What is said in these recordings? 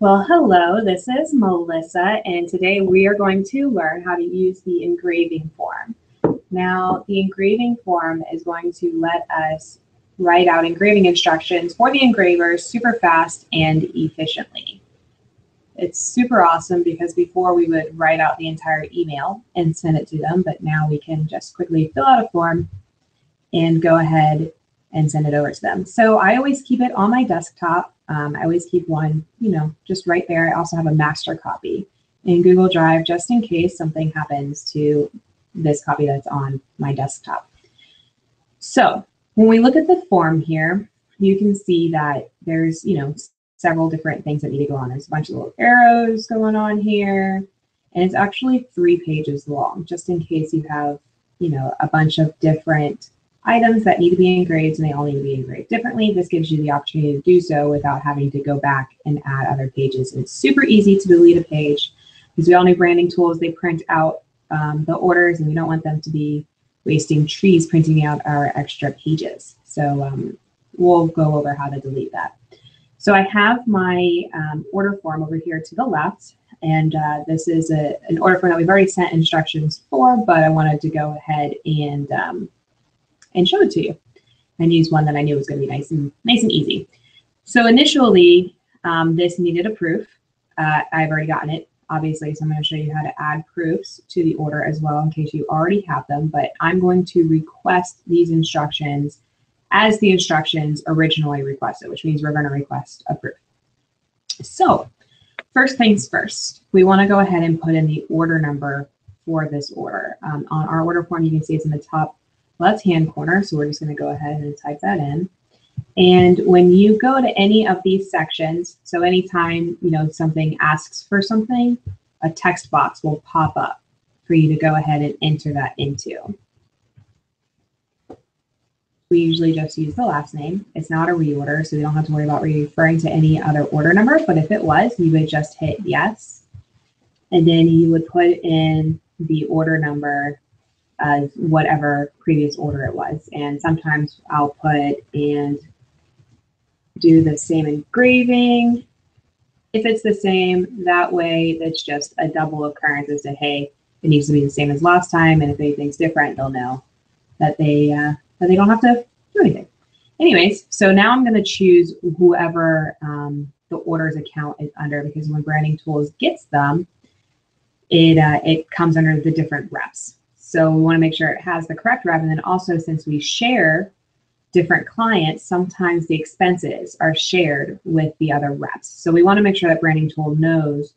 Well, hello, this is Melissa, and today we are going to learn how to use the engraving form. Now, the engraving form is going to let us write out engraving instructions for the engravers super fast and efficiently. It's super awesome because before we would write out the entire email and send it to them, but now we can just quickly fill out a form and go ahead and send it over to them. So I always keep it on my desktop. I always keep one, just right there. I also have a master copy in Google Drive just in case something happens to this copy that's on my desktop. So when we look at the form here, you can see that there's, several different things that need to go on. There's a bunch of little arrows going on here, and it's actually 3 pages long, just in case you have, a bunch of different items that need to be engraved and they all need to be engraved differently. This gives you the opportunity to do so without having to go back and add other pages. And it's super easy to delete a page because we all know branding tools, they print out the orders, and we don't want them to be wasting trees printing out our extra pages. So we'll go over how to delete that. So I have my order form over here to the left, and this is an order form that we've already sent instructions for, but I wanted to go ahead and show it to you and use one that I knew was going to be nice and easy. So initially, this needed a proof. I've already gotten it, obviously, so I'm going to show you how to add proofs to the order as well in case you already have them, but I'm going to request these instructions as the instructions originally requested, which means we're going to request a proof. So first things first, we want to go ahead and put in the order number for this order. On our order form, you can see it's in the top left-hand corner, so we're just going to go ahead and type that in. And when you go to any of these sections, so anytime something asks for something, a text box will pop up for you to go ahead and enter that into. We usually just use the last name. It's not a reorder, so you don't have to worry about referring to any other order number, but if it was, you would just hit yes, and then you would put in the order number of whatever previous order it was. And sometimes I'll put and do the same engraving. If it's the same, that way that's just a double occurrence as to, hey, it needs to be the same as last time, and if anything's different, they'll know that they don't have to do anything. Anyways, so now I'm going to choose whoever the orders account is under, because when Branding Tools gets them, it comes under the different reps. So we want to make sure it has the correct rep, and then also, since we share different clients, sometimes the expenses are shared with the other reps. So we want to make sure that Branding Tool knows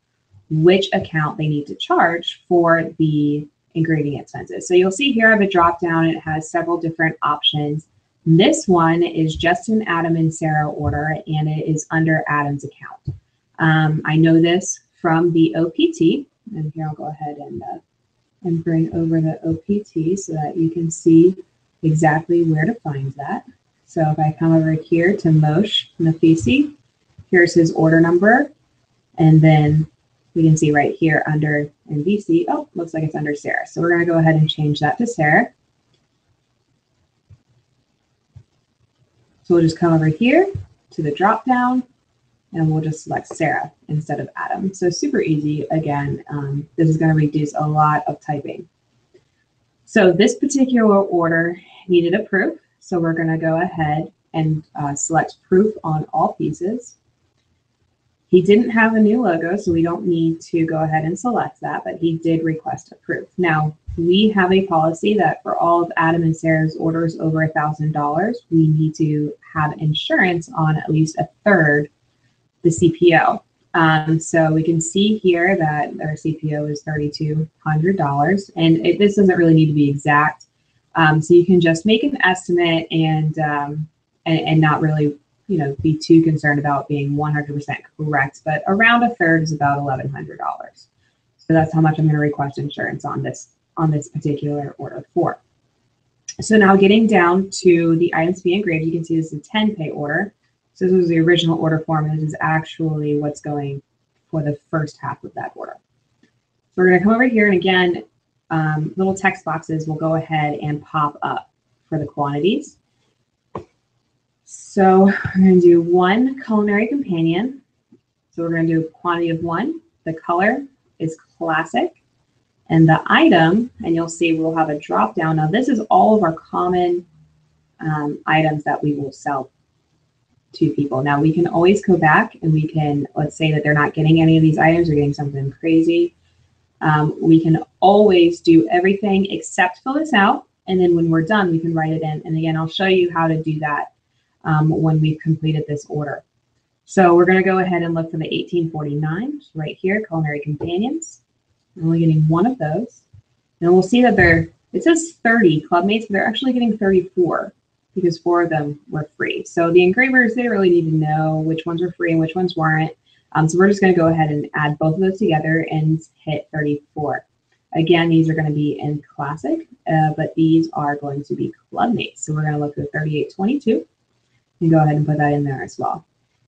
which account they need to charge for the engraving expenses. So you'll see here I have a drop down, and it has several different options. This one is just an Adam and Sarah order, and it is under Adam's account. I know this from the OPT, and here I'll go ahead and bring over the OPT so that you can see exactly where to find that. So if I come over here to Moshe Nafisi, here's his order number, and then we can see right here under MVC, oh, looks like it's under Sarah. So we're going to go ahead and change that to Sarah. So we'll just come over here to the drop down, and we'll just select Sarah instead of Adam. So super easy. Again, this is going to reduce a lot of typing. So this particular order needed a proof. So we're going to go ahead and select proof on all pieces. He didn't have a new logo, so we don't need to go ahead and select that, but he did request a proof. Now, we have a policy that for all of Adam and Sarah's orders over $1,000, we need to have insurance on at least a third the CPO. So we can see here that our CPO is $3,200, and this doesn't really need to be exact. So you can just make an estimate and not really be too concerned about being 100% correct, but around a third is about $1,100. So that's how much I'm going to request insurance on this particular order for. So now getting down to the items to be engraved, you can see this is a 10-pay order. So this was the original order form, and this is actually what's going for the first half of that order. So we're going to come over here, and again, little text boxes will go ahead and pop up for the quantities. So we're going to do one culinary companion, So we're going to do quantity of 1. The color is classic. And the item, and you'll see we'll have a drop down. Now this is all of our common items that we will sell to people. Now we can always go back and we can, let's say that they're not getting any of these items, they're getting something crazy. We can always do everything except fill this out. And then when we're done, we can write it in. And again, I'll show you how to do that when we've completed this order. So we're going to go ahead and look for the 1849 right here, culinary companions. We're only getting 1 of those. And we'll see that it says 30 clubmates, but they're actually getting 34 because 4 of them were free. So the engravers, they really need to know which ones were free and which ones weren't. So we're just going to go ahead and add both of those together and hit 34. Again, these are going to be in classic, but these are going to be clubmates. So we're going to look at 3822 and go ahead and put that in there as well.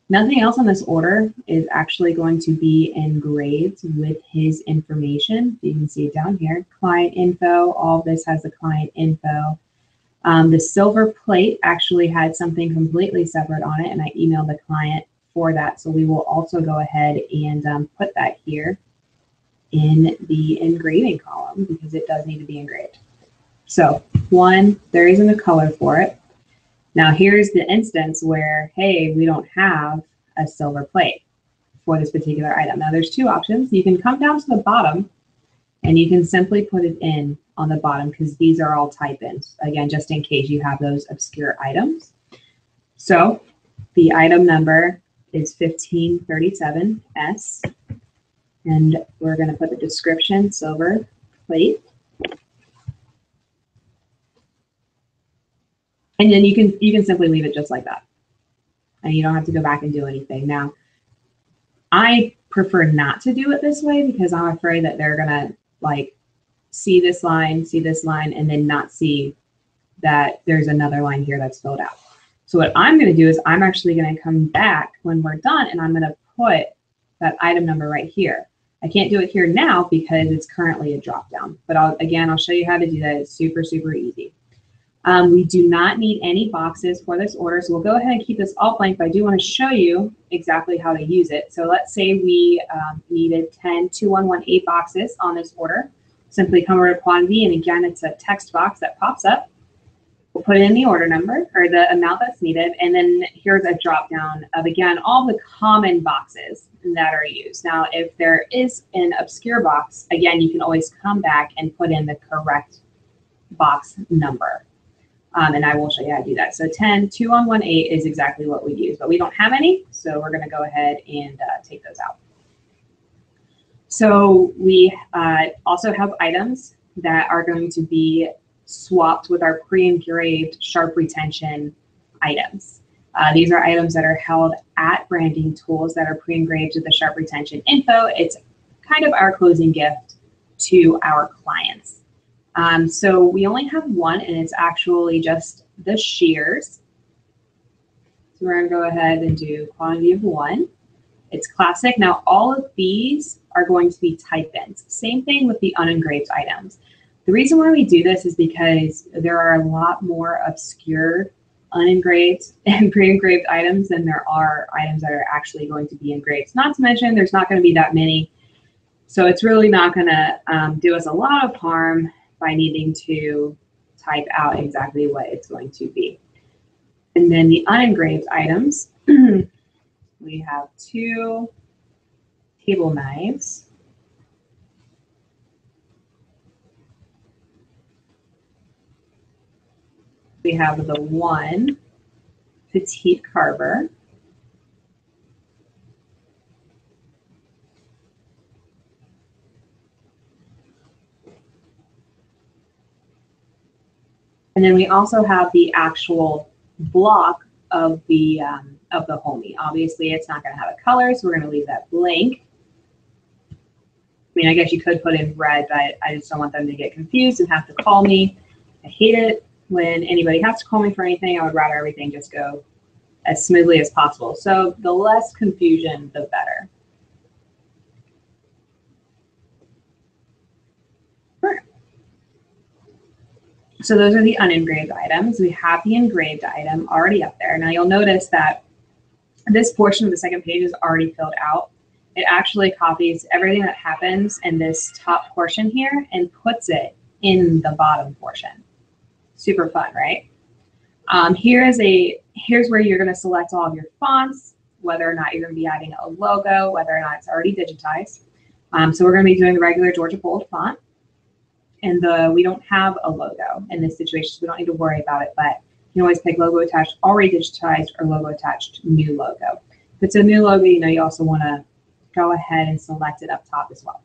Nothing else on this order is actually going to be engraved with his information. You can see it down here, client info. All of this has the client info. The silver plate actually had something completely separate on it, and I emailed the client for that. So we will also go ahead and put that here in the engraving column because it does need to be engraved. So 1, there isn't a color for it. Now here's the instance where, hey, we don't have a silver plate for this particular item. Now there's 2 options. You can come down to the bottom and you can simply put it in on the bottom because these are all type-ins, again, just in case you have those obscure items. So the item number is 1537S, and we're going to put the description, silver plate. And then you can simply leave it just like that. And you don't have to go back and do anything. Now, I prefer not to do it this way because I'm afraid that they're gonna like see this line, and then not see that there's another line here that's filled out. So what I'm gonna do is I'm actually gonna come back when we're done and I'm gonna put that item number right here. I can't do it here now because it's currently a drop down, but I'll show you how to do that. It's super, super easy. We do not need any boxes for this order, so we'll go ahead and keep this all blank, but I do want to show you exactly how to use it. So let's say we needed 10 2118 boxes on this order. Simply come over to quantity, and again, it's a text box that pops up. We'll put in the order number, or the amount that's needed, and then here's a drop down of, again, all the common boxes that are used. Now, if there is an obscure box, again, you can always come back and put in the correct box number. And I will show you how to do that. So 10 2118 is exactly what we use, but we don't have any, so we're going to go ahead and take those out. So we also have items that are going to be swapped with our pre-engraved sharp retention items. These are items that are held at branding tools that are pre-engraved with the sharp retention info. It's kind of our closing gift to our clients. So we only have 1, and it's actually just the shears. So we're going to go ahead and do quantity of 1. It's classic. Now all of these are going to be type-ins. Same thing with the unengraved items. The reason why we do this is because there are a lot more obscure unengraved and pre-engraved items than there are items that are actually going to be engraved. Not to mention there's not going to be that many. So it's really not going to do us a lot of harm by needing to type out exactly what it's going to be. And then the unengraved items, we have 2 table knives. We have the 1 petite carver. And then we also have the actual block of the homie. Obviously, it's not going to have a color, so we're going to leave that blank. I mean, I guess you could put in red, but I just don't want them to get confused and have to call me. I hate it when anybody has to call me for anything. I would rather everything just go as smoothly as possible. So the less confusion, the better. So those are the unengraved items. We have the engraved item already up there. Now you'll notice that this portion of the second page is already filled out. it actually copies everything that happens in this top portion here and puts it in the bottom portion. Super fun, right? Here's where you're going to select all of your fonts, whether or not you're going to be adding a logo, whether or not it's already digitized. So we're going to be doing the regular Georgia Bold font. And we don't have a logo in this situation, so we don't need to worry about it, but you can always pick logo attached, already digitized, or logo attached, new logo. If it's a new logo, you also want to go ahead and select it up top as well.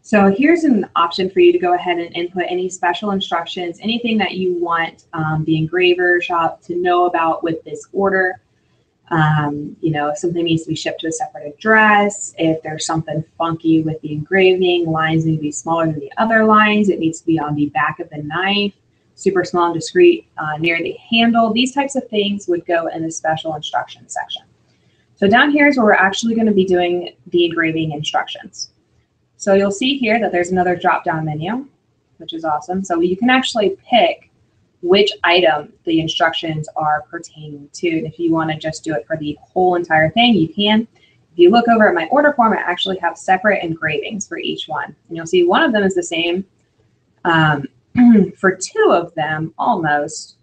So here's an option for you to go ahead and input any special instructions, anything that you want the engraver shop to know about with this order. If something needs to be shipped to a separate address, if there's something funky with the engraving, lines need to be smaller than the other lines, it needs to be on the back of the knife, super small and discreet near the handle. These types of things would go in the special instructions section. So down here is where we're actually going to be doing the engraving instructions. So you'll see here that there's another drop-down menu, which is awesome. So you can actually pick which item the instructions are pertaining to. And if you want to just do it for the whole entire thing, you can. If you look over at my order form, I actually have separate engravings for each one. And you'll see one of them is the same for two of them almost.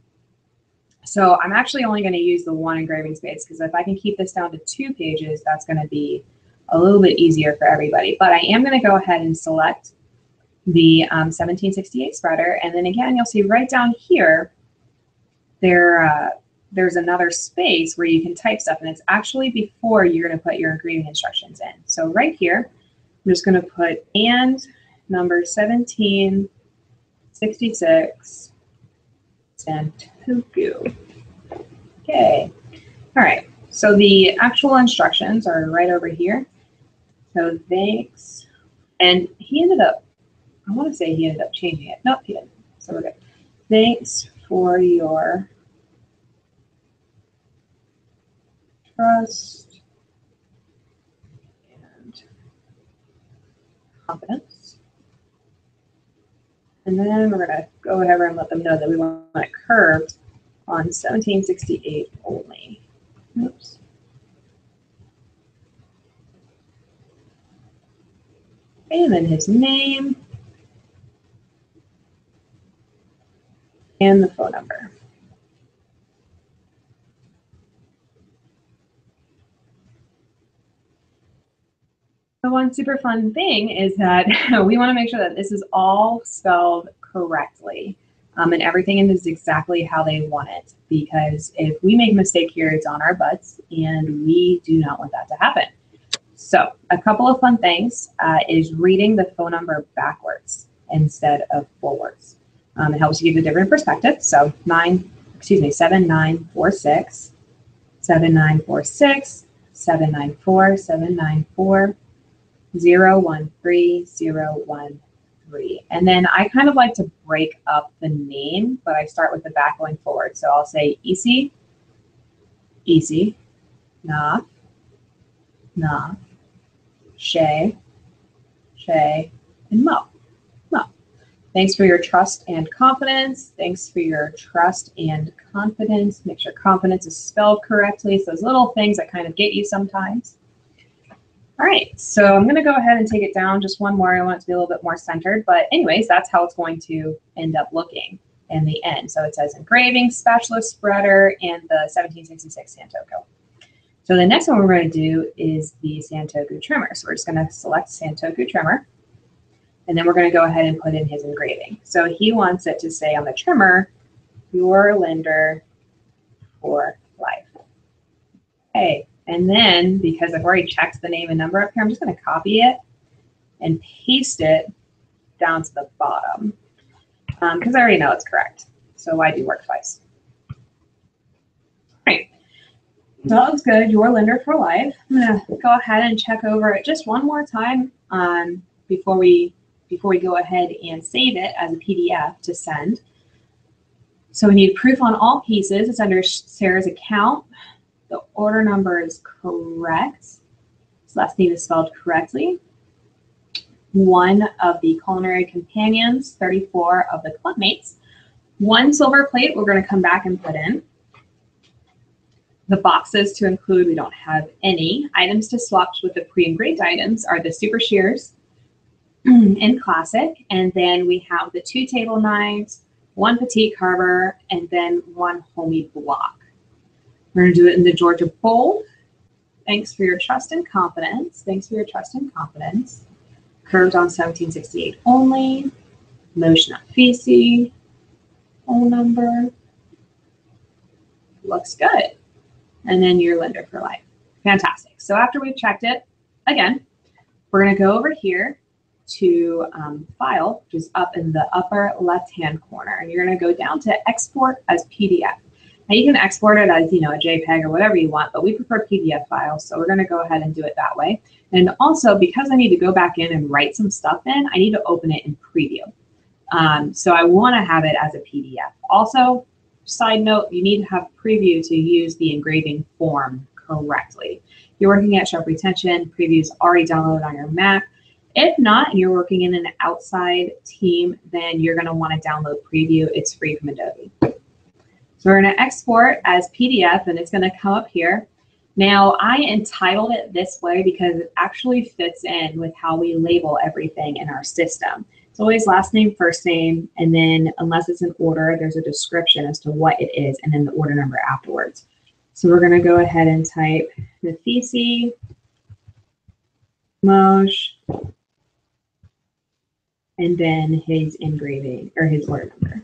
So I'm actually only going to use the one engraving space, because if I can keep this down to 2 pages, that's going to be a little bit easier for everybody. But I am going to go ahead and select the 1768 spreader, and then again, you'll see right down here, there's another space where you can type stuff, and it's actually before you're going to put your engraving instructions in. So right here, I'm just going to put and number 1766 Santoku. Okay. All right. So the actual instructions are right over here. So thanks. And he ended up, I want to say he ended up changing it. Nope, he didn't. So we're good. Thanks for your trust and confidence. And then we're going to go ahead and let them know that we want it curved on 1768 only. Oops. And then his name and the phone number. The one super fun thing is that we want to make sure that this is all spelled correctly, and everything is exactly how they want it, because if we make a mistake here, it's on our butts, and we do not want that to happen. So a couple of fun things is reading the phone number backwards instead of forwards. It helps you give a different perspective. So 7946, 7946, 794, 794, 013, 013. And then I kind of like to break up the name, but I start with the back going forward. So I'll say Easy, Easy, Nah, Nah, Shay, Shay, and Mo. Mo. Thanks for your trust and confidence. Thanks for your trust and confidence. Make sure confidence is spelled correctly. So those little things that kind of get you sometimes. All right, so I'm going to go ahead and take it down just one more. I want it to be a little bit more centered. But anyways, that's how it's going to end up looking in the end. So it says engraving, specialist spreader, and the 1766 Santoku. So the next one we're going to do is the Santoku trimmer. So we're just going to select Santoku trimmer, and then we're going to go ahead and put in his engraving. So he wants it to say on the trimmer, your lender for life. Okay, and then because I've already checked the name and number up here, I'm just going to copy it and paste it down to the bottom because I already know it's correct. So why do work twice? All right. So that looks good. Your lender for life. I'm going to go ahead and check over it just one more time before we go ahead and save it as a PDF to send. So we need proof on all pieces. It's under Sarah's account. The order number is correct. His last name is spelled correctly. One of the culinary companions, 34 of the club mates. One silver plate we're going to come back and put in. The boxes to include, we don't have any. Items to swap with the pre-engraved items are the super shears in classic, and then we have the 2 table knives, 1 petite carver, and then 1 homey block. We're going to do it in the Georgia bold. Thanks for your trust and confidence. Thanks for your trust and confidence. Curved on 1768 only. Motion at Fisi. Phone number. Looks good. And then your lender for life. Fantastic. So after we've checked it, again, we're going to go over here to File, which is up in the upper left-hand corner. And you're going to go down to Export as PDF. Now you can export it as, a JPEG or whatever you want, but we prefer PDF files, so we're going to go ahead and do it that way. And also, because I need to go back in and write some stuff in, I need to open it in Preview. So I want to have it as a PDF. Also, side note, you need to have Preview to use the engraving form correctly. If you're working at Sharp Retention, Preview is already downloaded on your Mac. If not, and you're working in an outside team, then you're going to want to download Preview. It's free from Adobe. So we're going to export as PDF, and it's going to come up here. Now, I entitled it this way because it actually fits in with how we label everything in our system. It's always last name, first name, and then unless it's in order, there's a description as to what it is, and then the order number afterwards. So we're going to go ahead and type Nafisi, Moshe, and then his engraving, or his order number.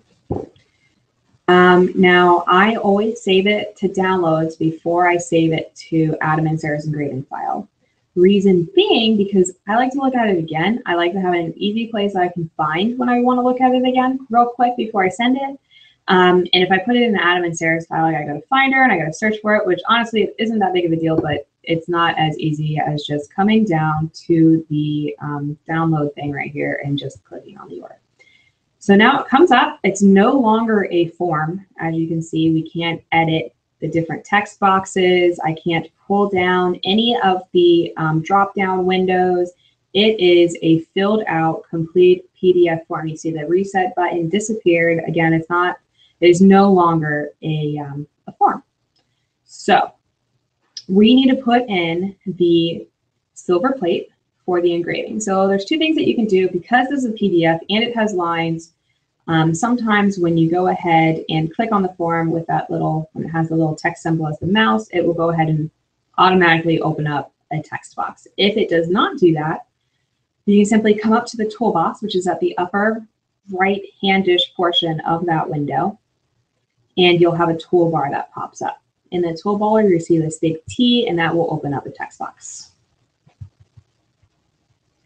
Now, I always save it to downloads before I save it to Adam and Sarah's engraving file. Reason being, because I like to look at it again. I like to have it in an easy place I can find when I want to look at it again real quick before I send it. And if I put it in the Adam and Sarah's file, I gotta go to Finder and I gotta search for it, which honestly isn't that big of a deal, but it's not as easy as just coming down to the download thing right here and just clicking on the order. So now it comes up, it's no longer a form. As you can see, we can't edit the different text boxes. I can't pull down any of the drop-down windows. It is a filled out, complete PDF form. You see the reset button disappeared. Again, it is no longer a form. So we need to put in the silver plate for the engraving. So there's 2 things that you can do because this is a PDF and it has lines. Sometimes when you go ahead and click on the form with that little, when it has the little text symbol as the mouse, it will go ahead and automatically open up a text box. If it does not do that, you can simply come up to the toolbox, which is at the upper right-handish portion of that window, and you'll have a toolbar that pops up. In the toolbar, you see this big T, and that will open up a text box.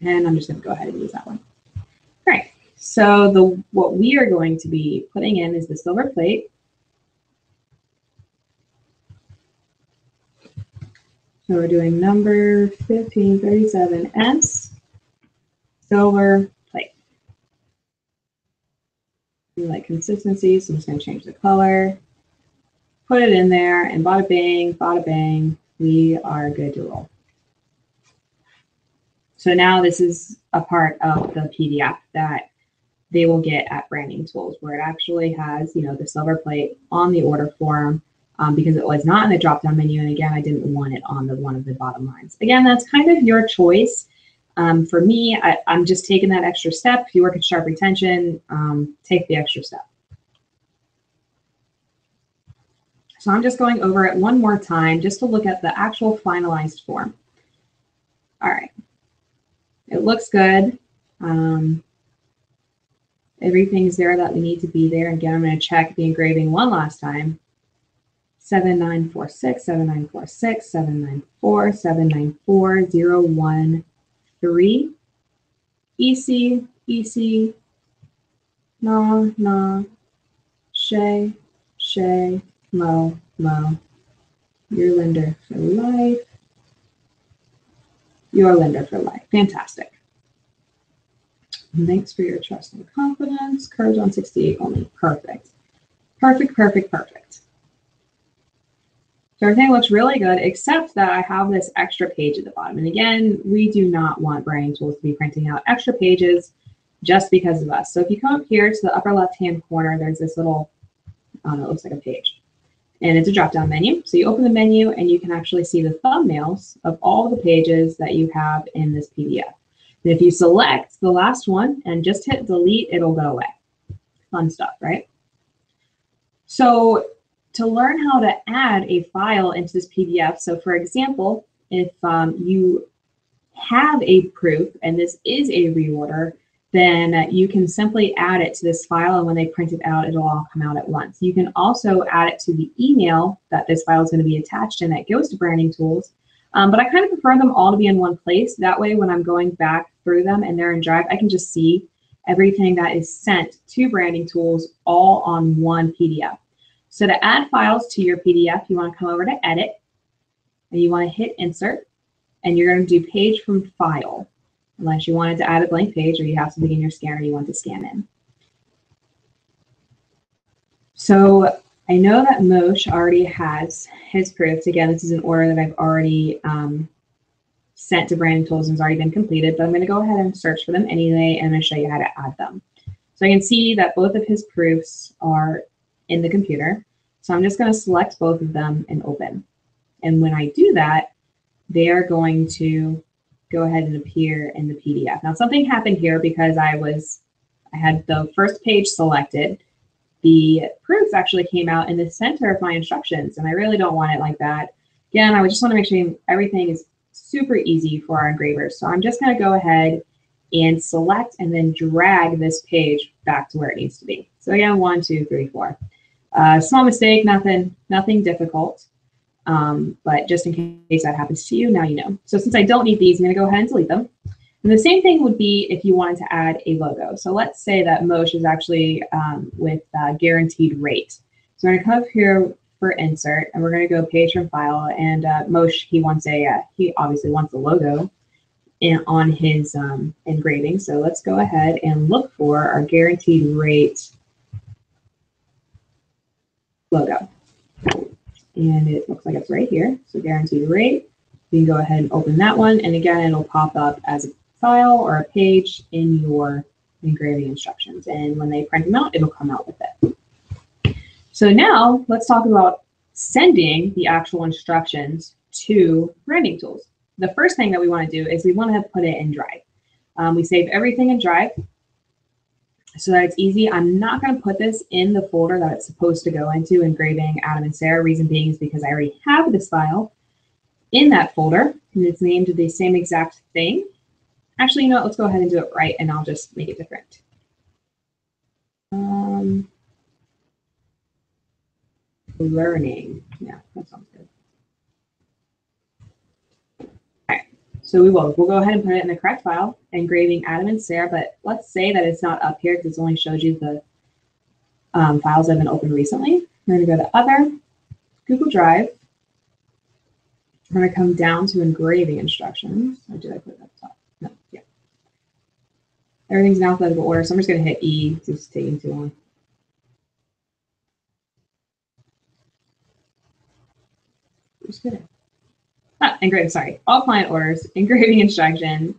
And I'm just going to go ahead and use that one. All right. So what we are going to be putting in is the silver plate. So we're doing number 1537S, silver plate. We like consistency, so I'm just going to change the color, put it in there, and bada bang, we are good to roll. So now this is a part of the PDF that they will get at Branding Tools, where it actually has, the silver plate on the order form because it was not in the drop-down menu. And again, I didn't want it on one of the bottom lines. Again, that's kind of your choice. For me, I'm just taking that extra step. If you work at Sharp Retention, take the extra step. So I'm just going over it one more time just to look at the actual finalized form. All right. It looks good. Everything's there that we need to be there. Again, I'm going to check the engraving one last time. 7946, 7946, 794, 794, 013. EC, EC, na, Shay, Mo, your lender for life. Your lender for life. Fantastic. And thanks for your trust and confidence. Curves on 68 only. Perfect. Perfect. So everything looks really good, except that I have this extra page at the bottom. And again, we do not want Branding Tools to be printing out extra pages just because of us. So if you come up here to the upper left-hand corner, there's this little, it looks like a page. and it's a drop-down menu. So you open the menu and you can actually see the thumbnails of all the pages that you have in this PDF. And if you select the last one and just hit delete, it'll go away. Fun stuff, right? So to learn how to add a file into this PDF, so for example, if you have a proof and this is a reorder, then you can simply add it to this file, and when they print it out, it'll all come out at once. You can also add it to the email that this file is going to be attached in that goes to Branding Tools. But I kind of prefer them all to be in one place. That way, when I'm going back through them and they're in Drive, I can just see everything that is sent to Branding Tools all on one PDF. So to add files to your PDF, you want to come over to Edit, and you want to hit Insert, and you're going to do Page from File, unless you wanted to add a blank page or you have something in your scanner you want to scan in. So I know that Moshe already has his proofs. Again, this is an order that I've already sent to Branding Tools and has already been completed, but I'm going to go ahead and search for them anyway, and I'm going to show you how to add them. So I can see that both of his proofs are in the computer. So I'm just going to select both of them and open. And when I do that, they are going to go ahead and appear in the PDF. Now something happened here because I had the first page selected. The proofs actually came out in the center of my instructions, and I really don't want it like that. Again, I would just want to make sure everything is super easy for our engravers. So I'm just going to go ahead and select and then drag this page back to where it needs to be. So again, 1, 2, 3, 4. Small mistake, nothing difficult. But just in case that happens to you, now you know. So since I don't need these, I'm going to go ahead and delete them. And the same thing would be if you wanted to add a logo. So let's say that Moshe is actually with guaranteed rate. So we're going to come up here for Insert, and we're going to go Page from File. And Moshe, he obviously wants a logo on his engraving. So let's go ahead and look for our guaranteed rate logo. And it looks like it's right here. So guaranteed rate. You can go ahead and open that one. And again, it'll pop up as a file or a page in your engraving instructions. And when they print them out, it'll come out with it. So now let's talk about sending the actual instructions to Branding Tools. The first thing that we want to do is we want to put it in Drive. We save everything in Drive so that it's easy. I'm not going to put this in the folder that it's supposed to go into, Engraving Adam and Sarah. Reason being is because I already have this file in that folder, and it's named the same exact thing. Actually, you know what? Let's go ahead and do it right, and I'll just make it different. Learning. Yeah, that sounds good. So we'll go ahead and put it in the correct file, Engraving Adam and Sarah, but let's say that it's not up here because it's only showed you the files that have been opened recently. We're going to go to Other, Google Drive. We're going to come down to Engraving Instructions. Or did I put it at the top? No, yeah. Everything's in alphabetical order, so I'm just going to hit E. It's just taking too long. Just kidding. Engraving, sorry. All client orders, engraving instructions.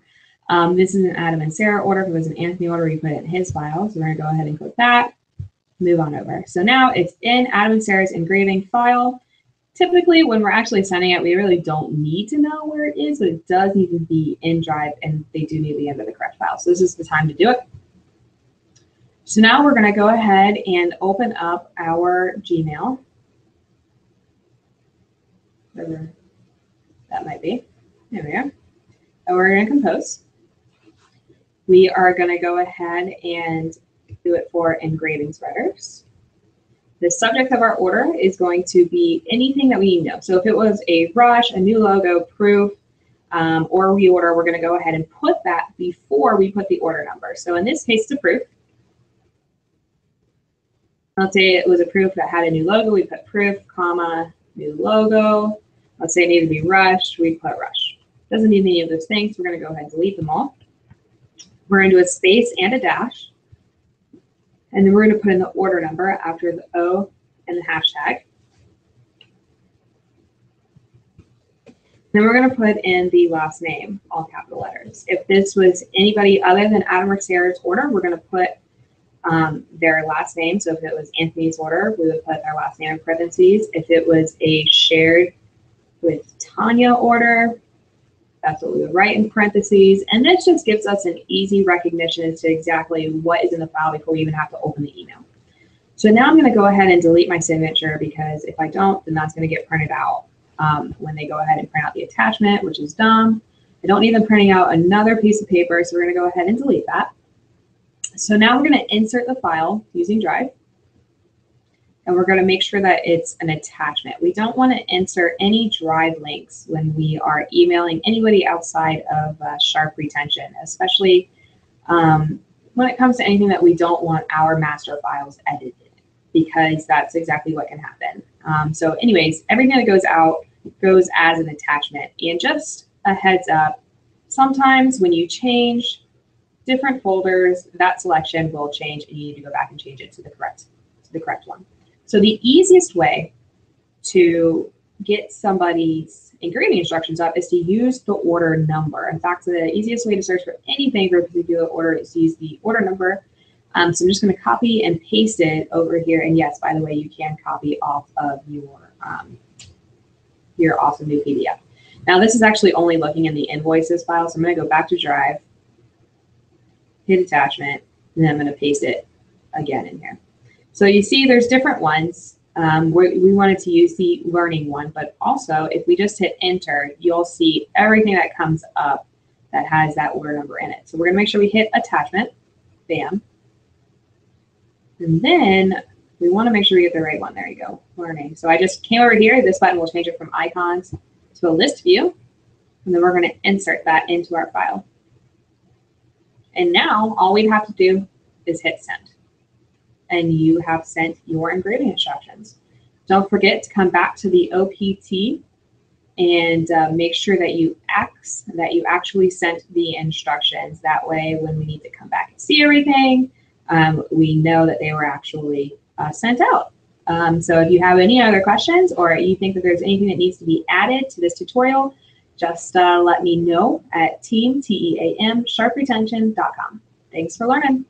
This is an Adam and Sarah order. If it was an Anthony order, we put it in his file. So we're going to go ahead and click that, move on over. So now it's in Adam and Sarah's engraving file. Typically, when we're actually sending it, we really don't need to know where it is, but it does need to be in Drive, and they do need to be under the correct file. So this is the time to do it. So now we're going to go ahead and open up our Gmail. Whatever that might be. There we are. And we're going to compose. We are going to go ahead and do it for engraving spreaders. The subject of our order is going to be anything that we need to know. So if it was a rush, a new logo, proof, or reorder, we're going to go ahead and put that before we put the order number. So in this case, it's a proof. Let's say it was a proof that had a new logo. We put proof, comma, new logo. Let's say it needed to be rushed. We put rush. Doesn't need any of those things. We're going to go ahead and delete them all. We're going to do a space and a dash. And then we're going to put in the order number after the O and the hashtag. Then we're going to put in the last name, all capital letters. If this was anybody other than Adam or Sarah's order, we're going to put their last name. So if it was Anthony's order, we would put their last name in parentheses. If it was a shared with Tanya order, that's what we would write in parentheses. And this just gives us an easy recognition as to exactly what is in the file before we even have to open the email. So now I'm going to go ahead and delete my signature, because if I don't, then that's going to get printed out when they go ahead and print out the attachment, which is dumb. I don't need them printing out another piece of paper, so we're going to go ahead and delete that. So now we're going to insert the file using Drive, and we're going to make sure that it's an attachment. We don't want to insert any Drive links when we are emailing anybody outside of Sharp Retention, especially when it comes to anything that we don't want our master files edited, because that's exactly what can happen. So anyways, everything that goes out goes as an attachment. And just a heads up, sometimes when you change different folders, that selection will change, and you need to go back and change it to the correct one. So the easiest way to get somebody's engraving instructions up is to use the order number. In fact, the easiest way to search for anything for a particular order is to use the order number. So I'm just going to copy and paste it over here. And yes, by the way, you can copy off of your awesome new PDF. Now this is actually only looking in the invoices file, so I'm going to go back to Drive, hit attachment, and then I'm going to paste it again in here. So you see there's different ones. We wanted to use the learning one, but also if we just hit enter, you'll see everything that comes up that has that order number in it. So we're going to make sure we hit attachment, bam. And then we want to make sure we get the right one. There you go, learning. So I just came over here. This button will change it from icons to a list view. And then we're going to insert that into our file. And now all we have to do is hit send. And you have sent your engraving instructions. Don't forget to come back to the OPT and make sure that you actually sent the instructions. That way, when we need to come back and see everything, we know that they were actually sent out. So if you have any other questions, or you think that there's anything that needs to be added to this tutorial, just let me know at team, T-E-A-M, sharpretention.com. Thanks for learning.